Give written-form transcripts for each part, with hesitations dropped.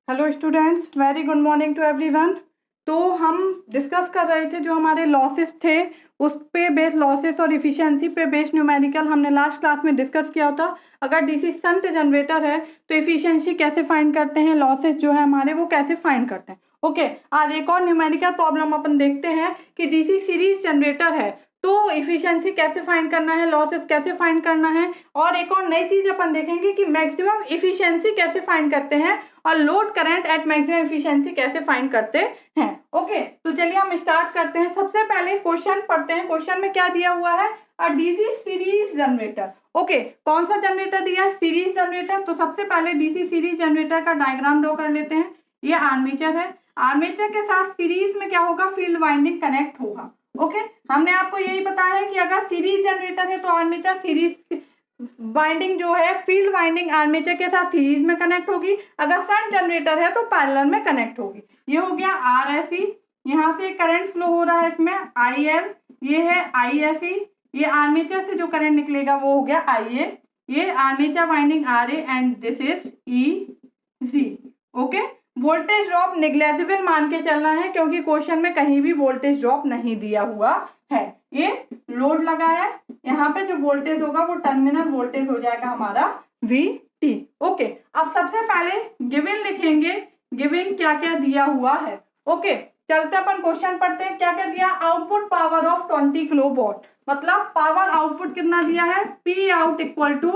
Hello students, very good morning to everyone. तो हम discuss कर रहे थे जो हमारे लॉसेस थे, उस पे बेस्ड लॉसेस और इफिशिएंसी पे बेस्ड न्यूमेरिकल हमने लास्ट क्लास में डिस्कस किया था। अगर डीसी शंट जनरेटर है तो इफिशिएंसी कैसे फाइंड करते हैं, लॉसेस जो है हमारे वो कैसे फाइंड करते हैं। ओके, आज एक और न्यूमेरिकल प्रॉब्लम अपन देखते हैं कि डीसी सीरीज जनरेटर है तो इफिशिएंसी कैसे फाइंड करना है, लॉसेस कैसे फाइंड करना है, और एक और नई चीज अपन देखेंगे कि मैक्सिमम इफिशिएंसी कैसे फाइंड करते हैं और load current at maximum efficiency कैसे फाइंड करते हैं। ओके, तो चलिए हम स्टार्ट करते हैं। सबसे पहले क्वेश्चन पढ़ते हैं। क्वेश्चन में क्या दिया हुआ है, डीसी सीरीज जनरेटर। ओके, कौन सा जनरेटर दिया है, सीरीज जनरेटर। तो सबसे पहले डीसी सीरीज जनरेटर का डायग्राम ड्रॉ कर लेते हैं। ये आर्मेचर है, आर्मेचर के साथ सीरीज में क्या होगा, फील्ड वाइंडिंग कनेक्ट होगा। ओके, हमने आपको यही बताया है कि अगर सीरीज जनरेटर है तो आर्मेचर सीरीज वाइंडिंग जो है, फील्ड वाइंडिंग आर्मेचर के साथ सीरीज में कनेक्ट होगी। अगर शंट जनरेटर है तो पैरेलल में कनेक्ट होगी। ये हो गया आरएसई, यहाँ से करंट फ्लो हो रहा है इसमें आईएल, ये है आईएसई, ये आर्मेचर से जो करंट निकलेगा वो हो गया आईए, ये armature winding RA and this is EG. Okay, voltage drop negligible मान के चलना है क्योंकि क्वेश्चन में कहीं भी वोल्टेज ड्रॉप नहीं दिया हुआ है। ये लोड लगा है, यहाँ पे जो वोल्टेज होगा वो टर्मिनल वोल्टेज हो जाएगा हमारा VT। ओके, अब सबसे पहले गिवन लिखेंगे, गिवन क्या क्या दिया हुआ है। ओके, चलते अपन क्वेश्चन पढ़ते हैं। क्या क्या दिया, आउटपुट पावर ऑफ 20 किलोवाट, मतलब पावर आउटपुट कितना दिया है, P out equal to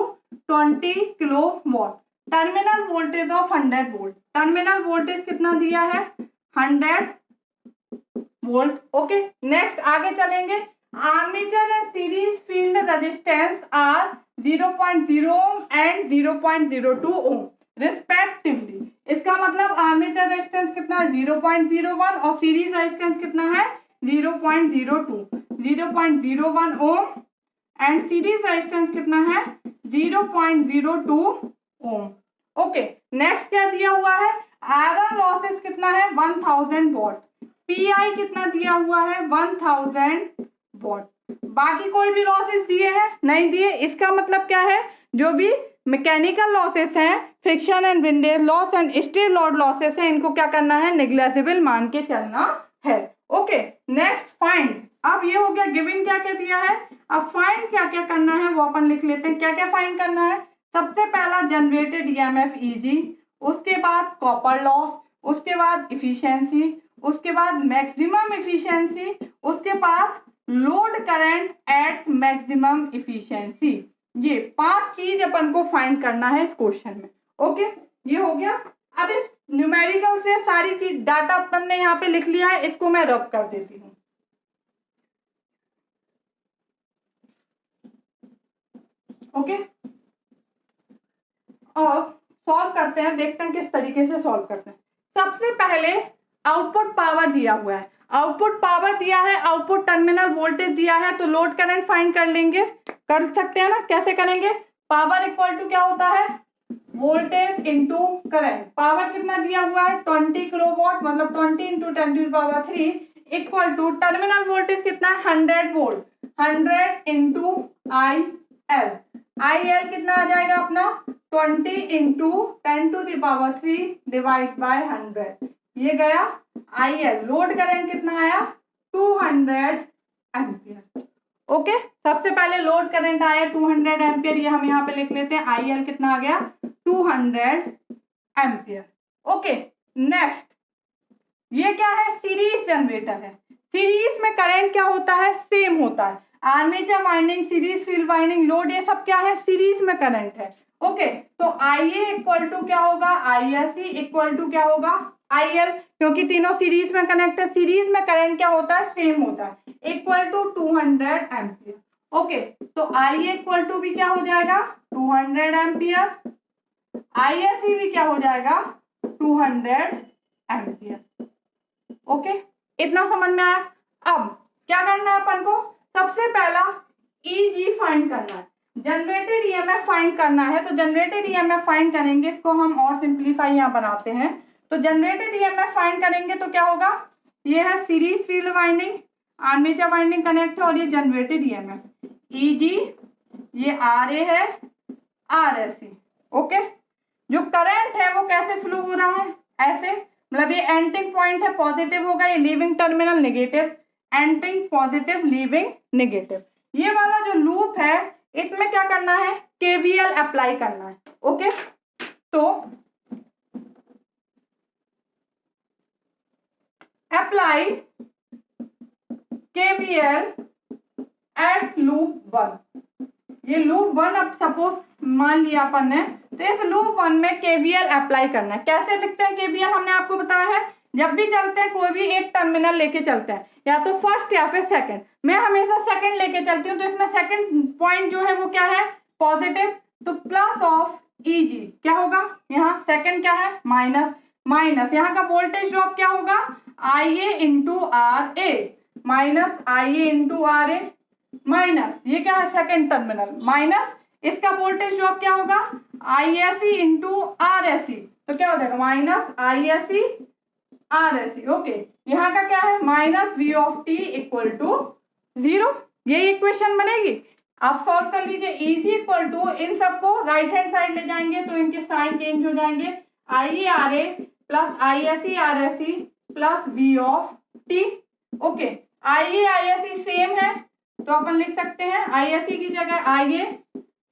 20 kilowatt. Terminal voltage of 100 volt, terminal voltage कितना दिया है, 100 वोल्ट। ओके, नेक्स्ट आगे चलेंगे। Armature and series field resistance are 0.0 ohm and 0.02 ohm respectively. इसका मतलब आर्मेचर रेजिस्टेंस कितना है, 0.01, और सीरीज रेजिस्टेंस कितना है, 0.02, 0.01 ओम एंड सीरीज रेजिस्टेंस कितना है, 0.02 ओम। ओके, नेक्स्ट क्या दिया हुआ है, आयरन लॉसेस कितना है, 1000 वॉट, पीआई कितना दिया हुआ है, 1000 वॉट। बाकी कोई भी लॉसेस दिए हैं, नहीं दिए। इसका मतलब क्या है, जो भी मैकेनिकल लॉसेस हैं, friction and windage loss and steel load losses हैं, इनको क्या करना है, नेग्लेजिबल मान के चलना है। Okay, next find. अब ये हो गया गिवन क्या क्या दिया है, अब फाइंड क्या क्या करना है वो अपन लिख लेते हैं। क्या क्या फाइंड करना है, सबसे पहला जनरेटेड ईएमएफ ईजी, उसके बाद कॉपर लॉस, उसके बाद इफिशिएंसी, उसके बाद मैक्सिमम इफिशिएंसी, उसके बाद load current at maximum efficiency. ये 5 चीज अपन को फाइंड करना है इस क्वेश्चन में। ओके, ये हो गया। अब इस न्यूमेरिकल से सारी चीज डाटा अपन ने यहाँ पे लिख लिया है, इसको मैं रब कर देती हूँ। ओके, और सॉल्व करते हैं, देखते हैं किस तरीके से सॉल्व करते हैं। सबसे पहले आउटपुट पावर दिया हुआ है, आउटपुट पावर दिया है, आउटपुट टर्मिनल वोल्टेज दिया है, तो लोड करंट फाइंड कर लेंगे, कर सकते हैं ना। कैसे करेंगे, पावर इक्वल टू क्या होता है, वोल्टेज इंटू करंट। पावर कितना दिया हुआ है, 20 किलोवाट, मतलब 20 into 10⁻³ equal to terminal voltage कितना है, 100 वोल्ट, 100 इंटू IL। IL कितना आ जाएगा अपना, 20 इंटू 10⁻³ डिवाइड बाय 100, ये गया IL। लोड करंट कितना आया, 200 एम्पियर। ओके, सबसे पहले लोड करंट आया 200 एम्पियर, ये हम यहाँ पे लिख लेते हैं। IL कितना आ गया, 200 एम्पियर। ओके, नेक्स्ट ये क्या है, सीरीज जनरेटर है। सीरीज में करंट क्या होता है, सेम होता है। Armature winding, series field winding, load, ये सब क्या है, सीरीज में करंट है। ओके, तो IA इक्वल टू क्या होगा, ISC इक्वल टू क्या होगा, IL, क्योंकि तीनों सीरीज में कनेक्ट है। सीरीज में करंट क्या होता है, सेम होता है, इक्वल टू 200 एम्पियर। ओके, तो IA इक्वल टू भी क्या हो जाएगा, 200 एम्पियर, ISC भी क्या हो जाएगा, 200 एम्पियर। ओके, इतना समझ में आया। अब क्या करना है अपन को, सबसे पहला EG फाइंड करना है, जनरेटेड EMF फाइंड करना है। तो जनरेटेड EMF फाइंड करेंगे, इसको हम और सिंप्लीफाई यहाँ बनाते हैं। तो जनरेटेड EMF फाइंड करेंगे तो क्या होगा, ये है series field winding, armature winding connect है, और ये जनरेटेड EMF EG, ये RA है, RSC। ओके, जो करंट है वो कैसे फ्लो हो रहा है, ऐसे, मतलब ये एंडिंग पॉइंट है पॉजिटिव होगा, ये leaving terminal negative, ending positive leaving negative. ये वाला जो लूप है इसमें क्या करना है, केवीएल अप्लाई करना है। ओके, तो अप्लाई केवीएल एट लूप 1। ये लूप 1 अब सपोज मान लिया अपन ने, तो इस लूप 1 में केवीएल अप्लाई करना है। कैसे लिखते हैं केवीएल, हमने आपको बताया है, जब भी चलते हैं कोई भी एक टर्मिनल लेके चलते हैं, या तो फर्स्ट या फिर सेकंड। मैं हमेशा सेकंड लेके चलती हूँ, तो इसमें सेकंड पॉइंट जो है वो क्या है, पॉजिटिव, तो प्लस ऑफ ईजी क्या होगा, यहाँ सेकंड क्या है, माइनस, माइनस यहाँ का वोल्टेज ड्रॉप क्या होगा, IA into R A, minus IA into R A, minus ये क्या है सेकंड टर्मिनल, माइनस इसका वोल्टेज ड्रॉप क्या होगा, ISC इंटू RSC, तो क्या हो जाएगा माइनस ISC RSC। ओके, यहाँ का क्या है, minus V of t equal to 0, ये इक्वेशन बनेगी। आप सॉल्व कर लीजिए, इजी इक्वल टू, इन सबको राइट हैंड साइड ले जाएंगे तो इनके साइन चेंज हो जाएंगे, IARA plus ISC RSC plus V of t। Okay, IAISC same है तो अपन लिख सकते हैं ISC की जगह IA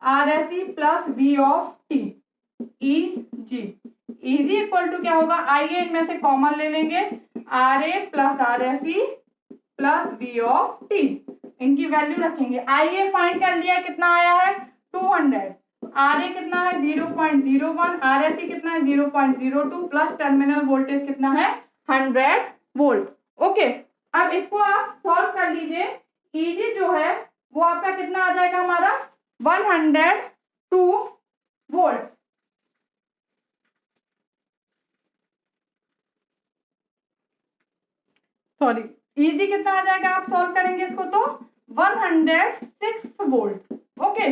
RSC plus V of t, EG। EG equal to क्या होगा, IA इनमें से कॉमन ले लेंगे, RA plus RSC plus V of t, इनकी वैल्यू रखेंगे। IA फाइंड कर लिया, कितना आया है 200, RA कितना है 0.01, RSC कितना है 0.02 प्लस टर्मिनल वोल्टेज कितना है 100 वोल्ट। ओके, अब इसको आप सॉल्व कर लीजिए, EG जो है वो आपका कितना आ जाएगा हमारा 102 वोल्ट। सॉरी, EG कितना आ जाएगा, आप सॉल्व करेंगे इसको तो 106 वोल्ट। ओके,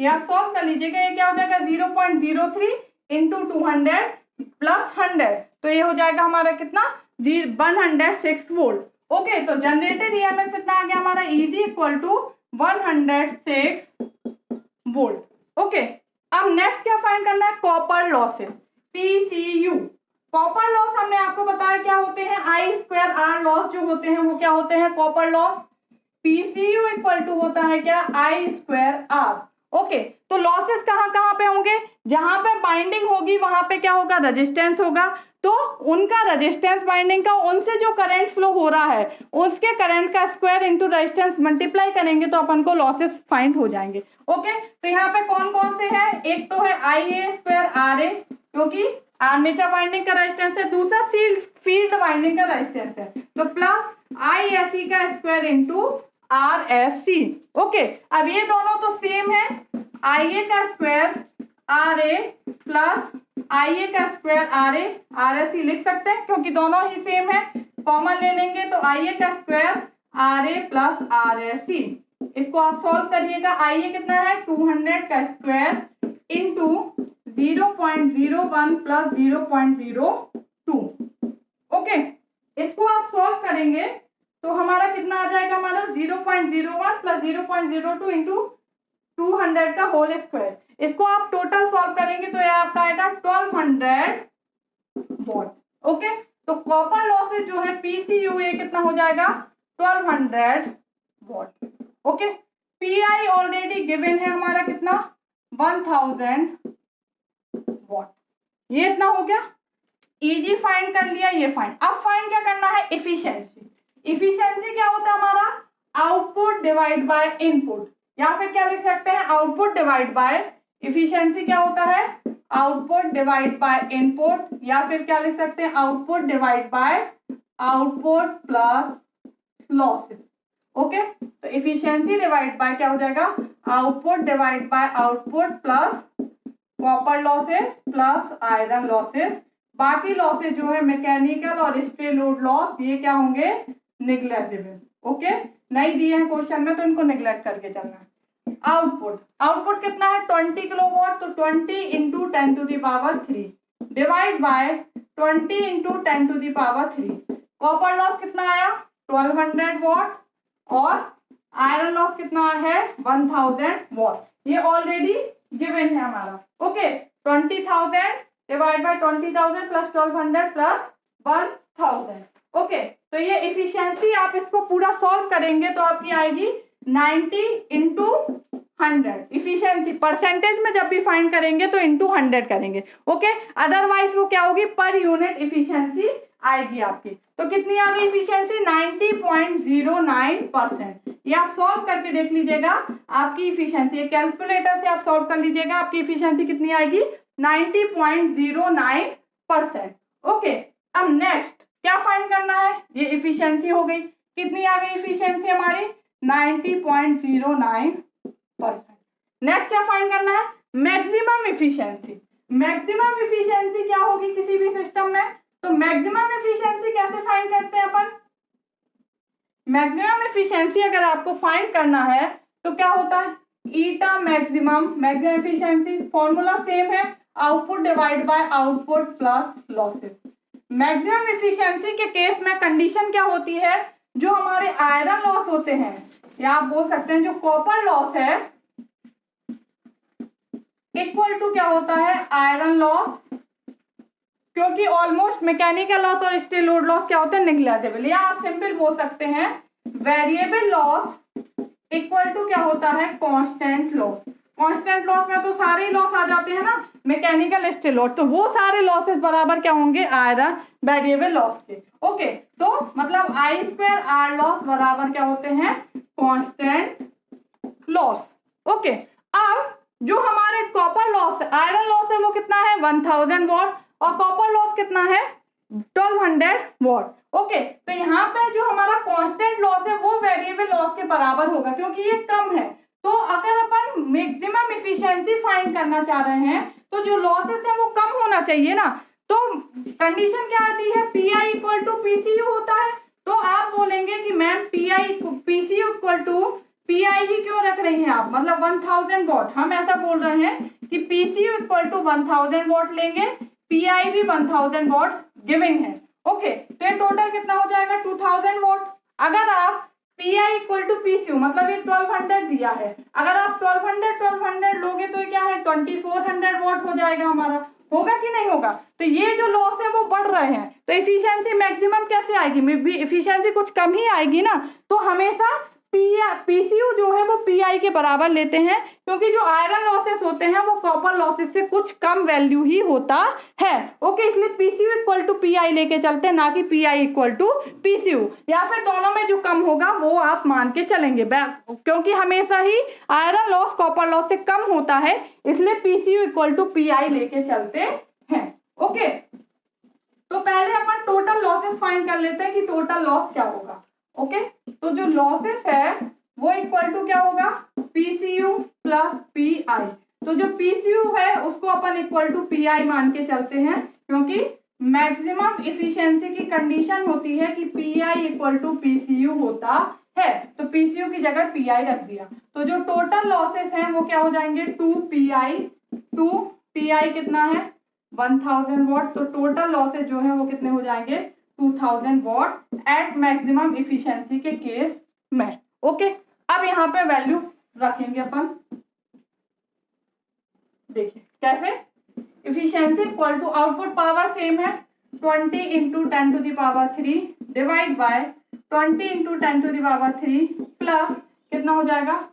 ये आप सॉल्व कर लीजिएगा, ये क्या हो जाएगा 0.03 इंटू 200 प्लस 100, तो ये हो जाएगा हमारा कितना 106 वोल्ट। ओके, तो जनरेटेड ईएमएफ कितना आ गया हमारा, EG equal to 106 volt. Okay, अब नेक्स्ट क्या फाइंड करना है, copper losses, PCU। Copper loss हमने आपको बताया क्या होते हैं, I2R लॉस जो होते हैं वो क्या होते हैं, copper loss. PCU equal to होता है क्या, I2R। ओके, तो लॉसेस कहाँ कहाँ पे होंगे, जहां पे बाइंडिंग होगी वहां पे क्या होगा, रेजिस्टेंस होगा, तो उनका रेजिस्टेंस बाइंडिंग का, उनसे जो करंट फ्लो हो रहा है उसके करंट का स्क्वायर इंटू रेजिस्टेंस मल्टीप्लाई करेंगे तो अपन को लॉसेस फाइंड हो जाएंगे। ओके, तो यहाँ पे कौन कौन से हैं, एक तो है IA2RA क्योंकि आर्मेचर वाइंडिंग का रेजिस्टेंस है, दूसरा फील्ड वाइंडिंग का रेजिस्टेंस है, तो प्लस ISC का स्क्वायर इंटू RSC। ओके, अब ये दोनों तो सेम है, IA का स्क्वायर RA प्लस IA का स्क्वायर RA, RSC लिख सकते हैं क्योंकि दोनों ही सेम है, कॉमन ले लेंगे तो IA का स्क्वायर RA प्लस RSC। इसको आप सॉल्व करिएगा, IA कितना है 200 का स्क्वायर इंटू 0.01 प्लस 0.02। ओके, इसको आप सॉल्व करेंगे तो हमारा कितना आ जाएगा, हमारा 0.01 प्लस 0.02 इंटू 200 का होल स्क्वायर। इसको आप टोटल सॉल्व करेंगे तो ये आपका आएगा 1200 वॉट। ओके, तो कॉपर लॉसेज जो है PCU ये कितना हो जाएगा 1200 what. Okay, PI already given है हमारा कितना 1000 वॉट, ये इतना हो गया। EG फाइंड कर लिया, ये फाइंड, अब फाइंड क्या करना है, एफिशिएंसी। एफिशिएंसी क्या होता है हमारा, आउटपुट डिवाइड बाय इनपुट, या फिर क्या लिख सकते हैं आउटपुट डिवाइड बाय, एफिशिएंसी क्या होता है आउटपुट डिवाइड बाय इनपुट, या फिर क्या लिख सकते हैं output divide by output plus losses. Okay, तो एफिशिएंसी डिवाइड बाय क्या हो जाएगा, output divide by output plus copper losses plus iron losses. बाकी लॉसेस जो है मैकेनिकल और स्टे लोड लॉस, ये क्या होंगे निग्लेक्टेबल। ओके, नहीं दिए हैं क्वेश्चन में तो इनको निग्लेक्ट करके चलना है। आउटपुट, आउटपुट कितना है 20 किलोवाट, तो 20 into 10⁻³ divide by 20 into 10⁻³। Copper loss कितना आया 1200 वॉट और आयरन लॉस कितना है 1000 वॉट, ये ऑलरेडी गिवन है हमारा। Okay, 20,000 divide by 20,000 plus 1200 plus 1000। Okay, तो ये इफिशियंसी आप इसको पूरा सॉल्व करेंगे तो आपकी आएगी 90 इंटू 100। इफिशियंसी परसेंटेज में जब भी फाइंड करेंगे तो इंटू 100 करेंगे। ओके, अदरवाइज वो क्या होगी, पर यूनिट इफिशियंसी आएगी आपकी। तो कितनी आ गई इफिशियंसी, 90.09%। ये आप सॉल्व करके देख लीजिएगा आपकी इफिशियंसी, कैलकुलेटर से आप सॉल्व कर लीजिएगा, आपकी इफिशियंसी कितनी आएगी, 90.09%। ओके, अब नेक्स्ट क्या फाइंड करना है, ये इफिशियंसी हो गई, कितनी आ गई इफिशियंसी हमारी, 90.09%। नेक्स्ट क्या फाइंड करना है, मैक्सिमम इफिशियंसी। मैक्सिमम इफिशियंसी क्या होगी किसी भी सिस्टम में, तो मैक्सिमम इफिशियंसी कैसे फाइंड करते हैं अपन, मैक्सिमम इफिशियंसी अगर आपको फाइंड करना है तो क्या होता है, eta maximum. Maximum efficiency formula same है, output divide by output plus losses. Maximum efficiency के केस में कंडीशन क्या होती है, जो हमारे आयरन लॉस होते हैं या आप बोल सकते हैं जो कॉपर लॉस है, इक्वल टू क्या होता है, आयरन लॉस, क्योंकि ऑलमोस्ट मैकेनिकल लॉस और स्टील लोड लॉस क्या होते हैं, नेग्लेजिबल, या आप सिंपल बोल सकते हैं वेरिएबल लॉस इक्वल टू क्या होता है, कांस्टेंट लॉस। कांस्टेंट लॉस में तो सारे लॉस आ जाते हैं ना, मैकेनिकल स्टील लॉस, तो वो सारे लॉसेस बराबर क्या होंगे, आयरन वेरिएबल लॉस के। ओके, तो मतलब आई स्क्वायर आर लॉस बराबर क्या होते हैं, कांस्टेंट लॉस। ओके, अब जो हमारे कॉपर लॉस है, आयरन लॉस है, वो कितना है 1000 वॉट, और कॉपर लॉस कितना है 1200 वॉट। ओके, तो यहाँ पे जो हमारा कांस्टेंट लॉस है वो वेरिएबल लॉस के बराबर होगा, क्योंकि ये कम है। तो अगर अपन मैक्सिमम इफिशियंसी फाइंड करना चाह रहे हैं तो जो लॉसेस है वो कम होना चाहिए ना, तो कंडीशन क्या आती है, पीआई इक्वल टू पीसीयू होता है। तो आप बोलेंगे कि ma'am PCU equal to PI ही क्यों रख रही हैं आप, मतलब 1000 वॉट, हम ऐसा बोल रहे हैं कि पीसीयू इक्वल टू 1000 वॉट लेंगे, पीआई भी 1000 वॉट गिविंग है। ओके, तो ये टोटल कितना हो जाएगा 2000 वॉट। अगर आप पीआई इक्वल टू पीसीयू, मतलब ये 1200 दिया है, अगर आप 1200 लोगे तो क्या है 2400 वॉट हो जाएगा हमारा, होगा कि नहीं होगा। तो ये जो लॉस है वो बढ़ रहे हैं, तो इफिशियंसी मैक्सिमम कैसे आएगी, इफिशियंसी कुछ कम ही आएगी ना। तो हमेशा पीसीयू जो है वो पीआई के बराबर लेते हैं, क्योंकि जो आयरन लॉसेस होते हैं वो कॉपर लॉसेस से कुछ कम वैल्यू ही होता है। ओके, इसलिए पीसीयू इक्वल टू पीआई लेके चलते हैं, ना कि पीआई इक्वल टू पीसीयू, या फिर दोनों में जो कम होगा वो आप मान के चलेंगे, क्योंकि हमेशा ही आयरन लॉस कॉपर लॉस से कम होता है, इसलिए पीसीयू इक्वल टू पीआई लेके चलते हैं। ओके, तो पहले अपन टोटल लॉसेस फाइंड कर लेते हैं कि टोटल लॉस क्या होगा। ओके, तो जो लॉसेस है वो इक्वल टू क्या होगा, पीसीयू प्लस पीआई। तो जो पीसीयू है उसको अपन इक्वल टू पीआई मान के चलते हैं, क्योंकि मैक्सिमम इफिशियंसी की कंडीशन होती है कि पीआई इक्वल टू पीसीयू होता है, तो पीसीयू की जगह पीआई रख दिया। तो जो टोटल लॉसेस हैं वो क्या हो जाएंगे 2 पीआई कितना है 1000 वॉट, तो टोटल लॉसेस जो है वो कितने हो जाएंगे 2000 वॉट एट मैक्सिमम इफिशियंसी के केस में। ओके, अब यहाँ पे वैल्यू रखेंगे अपन, देखिए कैसे, efficiency equal to output power same है 20 into 10⁻³ divide by 20 into 10⁻³ plus कितना हो जाएगा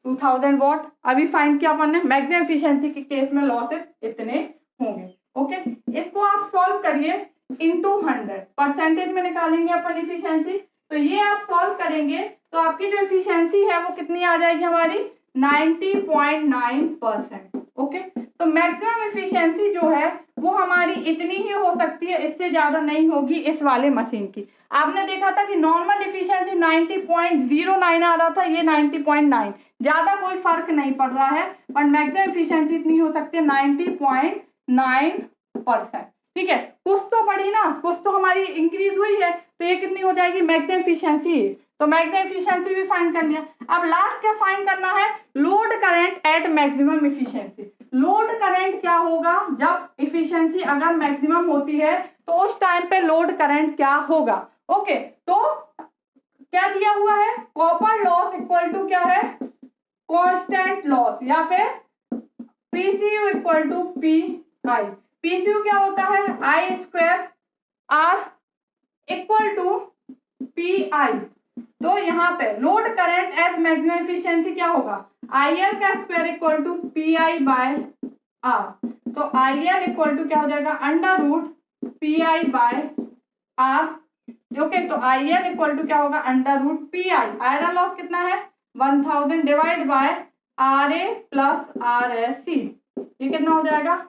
2000 वॉट। अभी फाइंड किया अपन ने, मैक्सिमम इफिशियंसी के केस में लॉसेस इतने होंगे। ओके, इसको आप सॉल्व करिए इंटू 100, परसेंटेज में निकालेंगे अपन इफिशियंसी, तो ये आप सॉल्व करेंगे तो आपकी जो इफिशियंसी है वो कितनी आ जाएगी हमारी 90.9%। ओके, तो मैक्सिमम इफिशियंसी जो है वो हमारी इतनी ही हो सकती है, इससे ज्यादा नहीं होगी इस वाले मशीन की। आपने देखा था कि नॉर्मल इफिशियंसी 90.09 आ रहा था, ये 90.9, ज्यादा कोई फर्क नहीं पड़ रहा है, पर मैक्सिमम इफिशियंसी इतनी हो सकती है 90.9%। ठीक है, कुछ तो बढ़ी ना, कुछ तो हमारी इंक्रीज हुई है, तो ये कितनी हो जाएगी मैक्सिमम इफिशियंसी, तो मैक्सिमम इफिशियंसी भी फाइंड कर लिया। अब लास्ट क्या फाइंड करना है, load current at maximum efficiency. Load current क्या होगा जब इफिशियंसी अगर मैक्सिमम होती है तो उस टाइम पे लोड करंट क्या होगा। ओके, तो क्या दिया हुआ है, कॉपर लॉस इक्वल टू क्या है कांस्टेंट लॉस, या फिर PCU equal to PI. PCU क्या होता है, I square R equal to PI। तो यहाँ पे load current at maximum efficiency क्या होगा, IL का square equal to PI by R। तो IL इक्वल टू क्या हो जाएगा, under root PI by R। Okay, तो IL इक्वल टू क्या होगा, under root PI। Iron loss कितना है, 1000 divide by RA plus RSC। ये कितना हो जाएगा,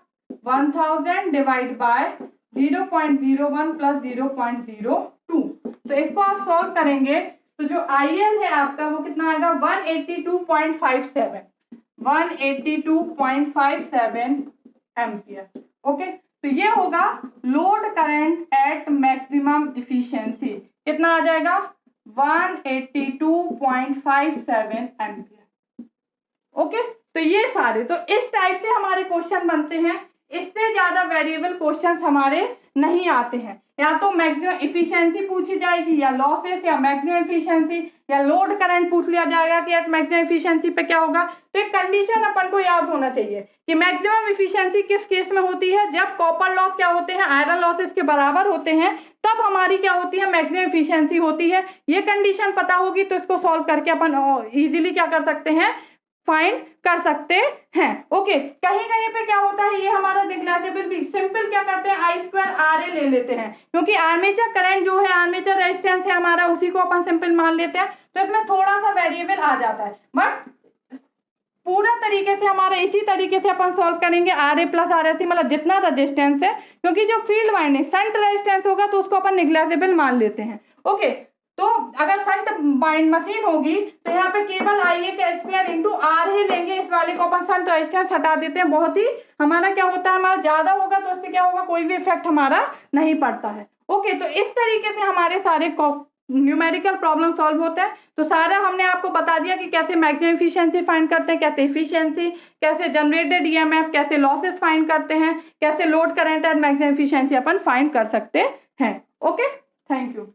1000 डिवाइड बाय 0.01 प्लस 0.02। तो इसको आप सॉल्व करेंगे तो जो IL है आपका वो कितना आएगा, 182.57 एम्पियर। ओके, तो ये होगा load current at maximum efficiency, कितना आ जाएगा, 182.57 एम्पियर। ओके, तो ये सारे, तो इस टाइप से हमारे क्वेश्चन बनते हैं। इससे ज्यादा वेरिएबल क्वेश्चंस हमारे नहीं आते हैं। या तो मैक्सिमम इफिशिएंसी पूछी जाएगी, या लॉसेस, या मैक्सिमम इफिशिएंसी, या लोड करंट पूछ लिया जाएगा कि एट मैक्सिमम इफिशिएंसी पे क्या होगा। तो एक कंडीशन अपन को याद होना चाहिए कि मैक्सिमम इफिशिएंसी किस केस में होती है, जब कॉपर लॉस क्या होते हैं, आयरन लॉसेस के बराबर होते हैं, तब हमारी क्या होती है, मैक्सिमम इफिशिएंसी होती है। ये कंडीशन पता होगी तो इसको सॉल्व करके अपन इजीली क्या कर सकते हैं, फाइंड कर सकते हैं। ओके, कहीं कहीं पे क्या होता है, ये हमारा नेग्लेक्टेबल भी, सिंपल क्या करते हैं, I स्क्वायर RA ले लेते हैं, क्योंकि आर्मेचर करंट जो है, आर्मेचर रेजिस्टेंस है हमारा, उसी को अपन सिंपल मान लेते हैं। तो इसमें थोड़ा सा वेरिएबल आ जाता है, बट पूरा तरीके से हमारा इसी तरीके से अपन सॉल्व करेंगे। RA प्लस RSC मतलब जितना रेजिस्टेंस है, क्योंकि जो फील्ड वाइंडिंग शंट रेजिस्टेंस होगा तो उसको अपन नेग्लेक्टेबल मान लेते हैं। ओके, तो अगर शंट बाइंड मशीन होगी तो यहाँ पे केवल IA का स्क्वायर इंटू R ही लेंगे, इस वाले को अपन शंट रेजिस्टेंस हटा देते हैं। बहुत ही हमारा क्या होता है, हमारा ज्यादा होगा तो उससे क्या होगा, कोई भी इफेक्ट हमारा नहीं पड़ता है। ओके, तो इस तरीके से हमारे सारे न्यूमेरिकल प्रॉब्लम सॉल्व होते हैं। तो सारा हमने आपको बता दिया कि कैसे मैक्सिमम एफिशिएंसी फाइंड करते हैं, कैसे एफिशिएंसी, कैसे जनरेटेड EMF, कैसे लॉसेस फाइंड करते हैं, कैसे load current and maximum efficiency upon find कर सकते हैं। Okay, thank you.